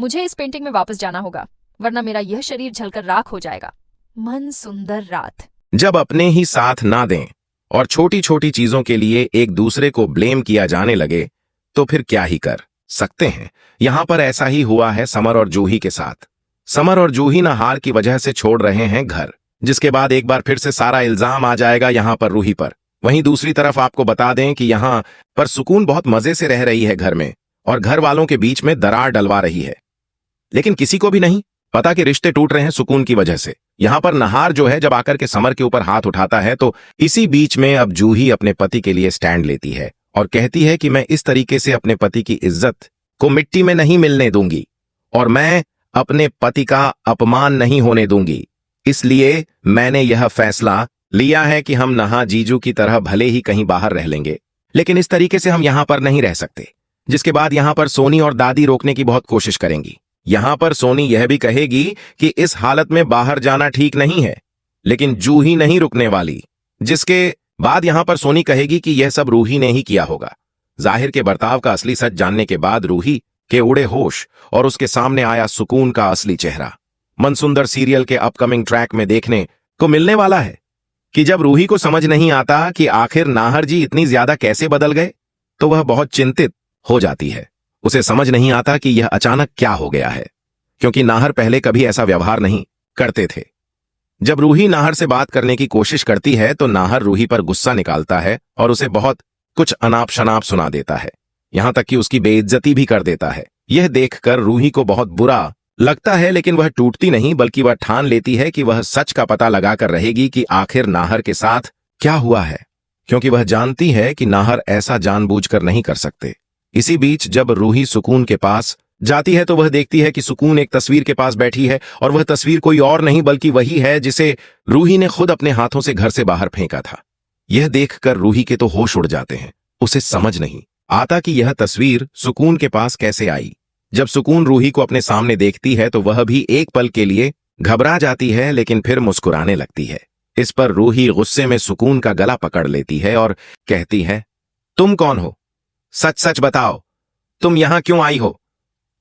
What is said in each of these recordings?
मुझे इस पेंटिंग में वापस जाना होगा, वरना मेरा यह शरीर जलकर राख हो जाएगा। मन सुंदर रात। जब अपने ही साथ ना दें और छोटी छोटी चीजों के लिए एक दूसरे को ब्लेम किया जाने लगे तो फिर क्या ही कर सकते हैं। यहां पर ऐसा ही हुआ है समर और जूही के साथ। समर और जूही नहार की वजह से छोड़ रहे हैं घर, जिसके बाद एक बार फिर से सारा इल्जाम आ जाएगा यहां पर रूही पर। वहीं दूसरी तरफ आपको बता दें कि यहां पर सुकून बहुत मजे से रह रही है घर में और घर वालों के बीच में दरार डलवा रही है, लेकिन किसी को भी नहीं पता कि रिश्ते टूट रहे हैं सुकून की वजह से। यहां पर नहार जो है जब आकर के समर के ऊपर हाथ उठाता है तो इसी बीच में अब जूही अपने पति के लिए स्टैंड लेती है और कहती है कि मैं इस तरीके से अपने पति की इज्जत को मिट्टी में नहीं मिलने दूंगी और मैं अपने पति का अपमान नहीं होने दूंगी। इसलिए मैंने यह फैसला लिया है कि हम नहा जीजू की तरह भले ही कहीं बाहर रह लेंगे, लेकिन इस तरीके से हम यहां पर नहीं रह सकते। जिसके बाद यहां पर सोनी और दादी रोकने की बहुत कोशिश करेंगी। यहां पर सोनी यह भी कहेगी कि इस हालत में बाहर जाना ठीक नहीं है, लेकिन जूही नहीं रुकने वाली। जिसके बाद यहां पर सोनी कहेगी कि यह सब रूही ने ही किया होगा। जाहिर के बर्ताव का असली सच जानने के बाद रूही के उड़े होश और उसके सामने आया सुकून का असली चेहरा। मनसुंदर सीरियल के अपकमिंग ट्रैक में देखने को मिलने वाला है कि जब रूही को समझ नहीं आता कि आखिर नाहर जी इतनी ज्यादा कैसे बदल गए तो वह बहुत चिंतित हो जाती है। उसे समझ नहीं आता कि यह अचानक क्या हो गया है, क्योंकि नाहर पहले कभी ऐसा व्यवहार नहीं करते थे। जब रूही नाहर से बात करने की कोशिश करती है तो नाहर रूही पर गुस्सा निकालता है और उसे बहुत कुछ अनाप शनाप सुना देता है, यहां तक कि उसकी बेइज्जती भी कर देता है। यह देखकर रूही को बहुत बुरा लगता है, लेकिन वह टूटती नहीं बल्कि वह ठान लेती है कि वह सच का पता लगाकर रहेगी कि आखिर नाहर के साथ क्या हुआ है, क्योंकि वह जानती है कि नाहर ऐसा जानबूझकर नहीं कर सकते। इसी बीच जब रूही सुकून के पास जाती है तो वह देखती है कि सुकून एक तस्वीर के पास बैठी है और वह तस्वीर कोई और नहीं बल्कि वही है जिसे रूही ने खुद अपने हाथों से घर से बाहर फेंका था। यह देखकर रूही के तो होश उड़ जाते हैं। उसे समझ नहीं आता कि यह तस्वीर सुकून के पास कैसे आई। जब सुकून रूही को अपने सामने देखती है तो वह भी एक पल के लिए घबरा जाती है, लेकिन फिर मुस्कुराने लगती है। इस पर रूही गुस्से में सुकून का गला पकड़ लेती है और कहती है, तुम कौन हो? सच सच बताओ, तुम यहां क्यों आई हो?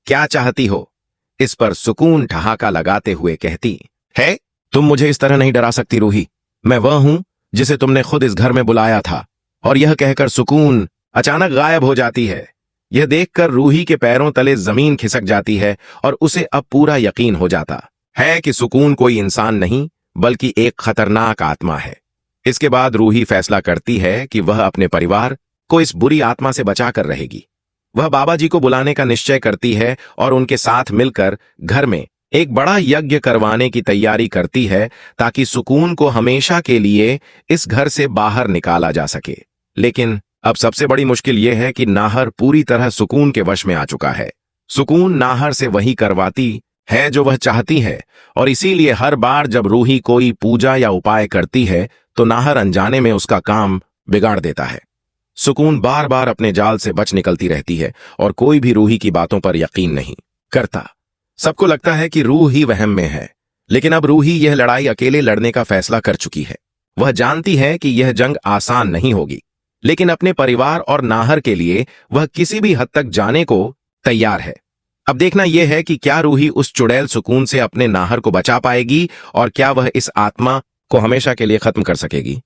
क्या चाहती हो? इस पर सुकून ठहाका लगाते हुए कहती है, तुम मुझे इस तरह नहीं डरा सकती रूही। मैं वह हूं जिसे तुमने खुद इस घर में बुलाया था। और यह कहकर सुकून अचानक गायब हो जाती है। यह देखकर रूही के पैरों तले जमीन खिसक जाती है और उसे अब पूरा यकीन हो जाता है कि सुकून कोई इंसान नहीं बल्कि एक खतरनाक आत्मा है। इसके बाद रूही फैसला करती है कि वह अपने परिवार को इस बुरी आत्मा से बचाकर रहेगी। वह बाबा जी को बुलाने का निश्चय करती है और उनके साथ मिलकर घर में एक बड़ा यज्ञ करवाने की तैयारी करती है ताकि सुकून को हमेशा के लिए इस घर से बाहर निकाला जा सके। लेकिन अब सबसे बड़ी मुश्किल यह है कि नाहर पूरी तरह सुकून के वश में आ चुका है। सुकून नाहर से वही करवाती है जो वह चाहती है और इसीलिए हर बार जब रूही कोई पूजा या उपाय करती है तो नाहर अनजाने में उसका काम बिगाड़ देता है। सुकून बार बार अपने जाल से बच निकलती रहती है और कोई भी रूही की बातों पर यकीन नहीं करता। सबको लगता है कि रूह ही वहम में है, लेकिन अब रूही यह लड़ाई अकेले लड़ने का फैसला कर चुकी है। वह जानती है कि यह जंग आसान नहीं होगी, लेकिन अपने परिवार और नाहर के लिए वह किसी भी हद तक जाने को तैयार है। अब देखना यह है कि क्या रूही उस चुड़ैल सुकून से अपने नाहर को बचा पाएगी और क्या वह इस आत्मा को हमेशा के लिए खत्म कर सकेगी।